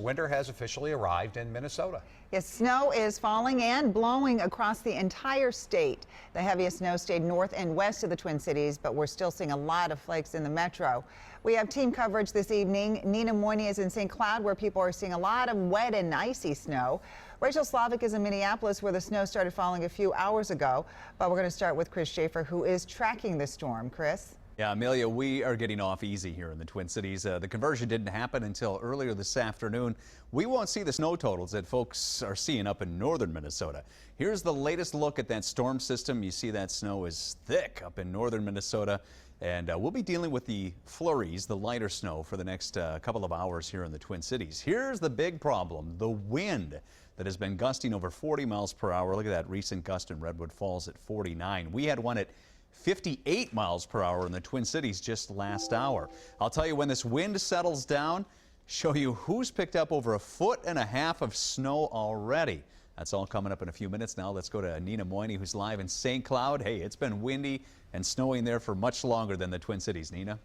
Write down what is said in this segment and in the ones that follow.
winter has officially arrived in Minnesota. Yes, snow is falling and blowing across the entire state. The heaviest snow stayed north and west of the Twin Cities, but we're still seeing a lot of flakes in the metro. We have team coverage this evening. Nina Moini is in St. Cloud, where people are seeing a lot of wet and icy snow. Rachel Slavik is in Minneapolis, where the snow started falling a few hours ago. But we're going to start with Chris Schaefer, who is tracking the storm. Chris? Yeah, Amelia, we are getting off easy here in the Twin Cities. The conversion didn't happen until earlier this afternoon. We won't see the snow totals that folks are seeing up in northern Minnesota. Here's the latest look at that storm system. You see that snow is thick up in northern Minnesota, and we'll be dealing with the flurries, the lighter snow, for the next couple of hours here in the Twin Cities. Here's the big problem, the wind that has been gusting over 40 miles per hour. Look at that recent gust in Redwood Falls at 49. We had one at 58 miles per hour in the Twin Cities just last hour. I'll tell you when this wind settles down, show you who's picked up over 1.5 feet of snow already. That's all coming up in a few minutes. Now let's go to Nina Moini, who's live in St. Cloud. Hey, it's been windy and snowing there for much longer than the Twin Cities. Nina?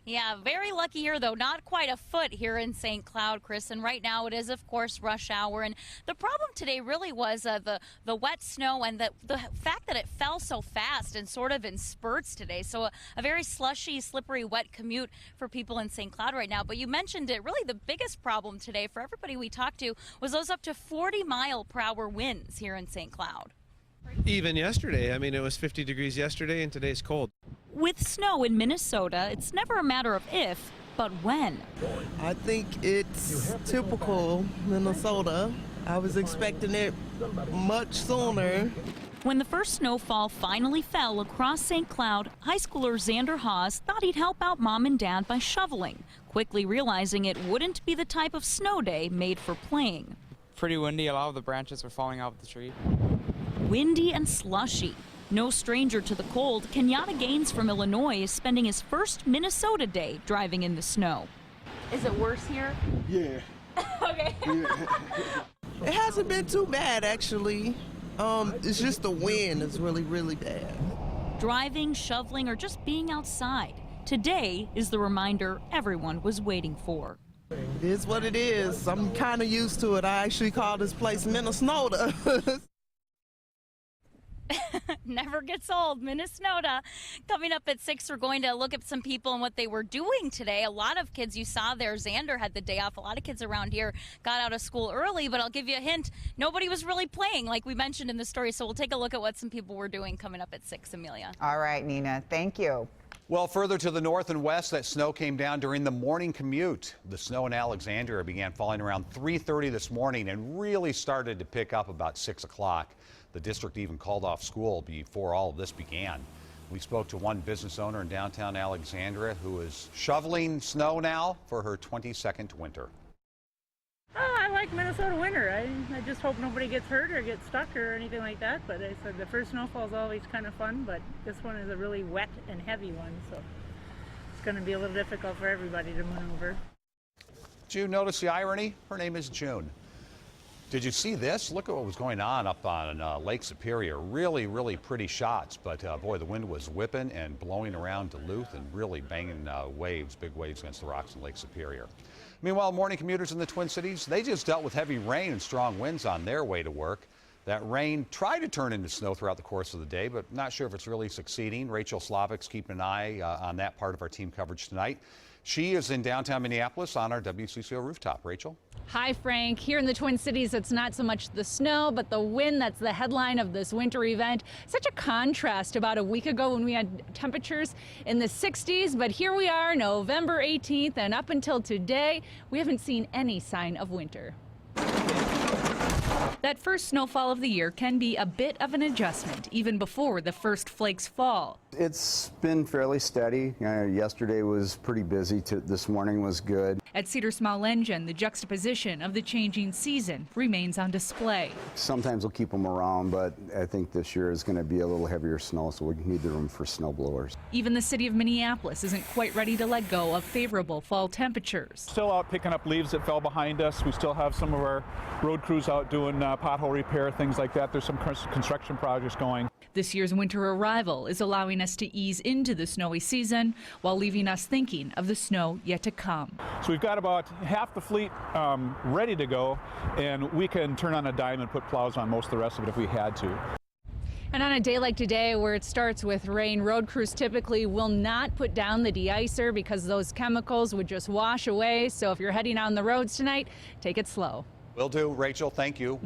Yeah, very lucky here, though. Not quite a foot here in St. Cloud, Chris. And right now it is, of course, rush hour. And the problem today really was the wet snow and the fact that it fell so fast and sort of in spurts today. So a very slushy, slippery, wet commute for people in St. Cloud right now. But you mentioned it. Really, the biggest problem today for everybody we talked to was those up to 40-mile-per-hour winds here in St. Cloud. Even yesterday. I mean, it was 50 degrees yesterday, and today's cold. With snow in Minnesota, it's never a matter of if, but when. I think it's typical Minnesota. I was expecting it much sooner. When the first snowfall finally fell across St. Cloud, high schooler Xander Haas thought he'd help out mom and dad by shoveling, quickly realizing it wouldn't be the type of snow day made for playing. Pretty windy, a lot of the branches were falling out of the tree. Windy and slushy. No stranger to the cold, Kenyatta Gaines from Illinois is spending his first Minnesota day driving in the snow. Is it worse here? Yeah. Okay. Yeah. It hasn't been too bad, actually. It's just the wind is really, really bad. Driving, shoveling, or just being outside. Today is the reminder everyone was waiting for. It is what it is. I'm kind of used to it. I actually call this place Minnesota. Never gets old, Minnesota. Coming up at 6, we're going to look at some people and what they were doing today. A lot of kids you saw there, Xander had the day off. A lot of kids around here got out of school early, but I'll give you a hint. Nobody was really playing like we mentioned in the story, so we'll take a look at what some people were doing coming up at 6, Amelia. All right, Nina, thank you. Well, further to the north and west, that snow came down during the morning commute. The snow in Alexandria began falling around 3:30 this morning and really started to pick up about 6 o'clock. The district even called off school before all of this began. We spoke to one business owner in downtown Alexandria who is shoveling snow now for her 22nd winter. Oh, I like Minnesota winter. I just hope nobody gets hurt or gets stuck or anything like that. But I said the first snowfall is always kind of fun, but this one is a really wet and heavy one, so it's going to be a little difficult for everybody to maneuver. Did you notice the irony? Her name is June. Did you see this? Look at what was going on up on Lake Superior. Really, really pretty shots, but boy, the wind was whipping and blowing around Duluth and really banging waves, big waves against the rocks in Lake Superior. Meanwhile, morning commuters in the Twin Cities, they just dealt with heavy rain and strong winds on their way to work. That rain tried to turn into snow throughout the course of the day, but not sure if it's really succeeding. Rachel Slavik's keeping an eye on that part of our team coverage tonight. She is in downtown Minneapolis on our WCCO rooftop. Rachel? Hi, Frank. Here in the Twin Cities, it's not so much the snow, but the wind that's the headline of this winter event. Such a contrast about a week ago when we had temperatures in the 60s, but here we are, November 18th, and up until today, we haven't seen any sign of winter. That first snowfall of the year can be a bit of an adjustment, even before the first flakes fall. It's been fairly steady. Yesterday was pretty busy. This morning was good. At Cedar Small Engine, the juxtaposition of the changing season remains on display. Sometimes we'll keep them around, but I think this year is going to be a little heavier snow, so we need the room for snow blowers. Even the city of Minneapolis isn't quite ready to let go of favorable fall temperatures. Still out picking up leaves that fell behind us. We still have some of our road crews out doing pothole repair, things like that. There's some construction projects going. This year's winter arrival is allowing us to ease into the snowy season while leaving us thinking of the snow yet to come. So we've got about half the fleet ready to go, and we can turn on a dime and put plows on most of the rest of it if we had to. And on a day like today where it starts with rain, road crews typically will not put down the de-icer because those chemicals would just wash away. So if you're heading on the roads tonight, take it slow. Will do. Rachel, thank you.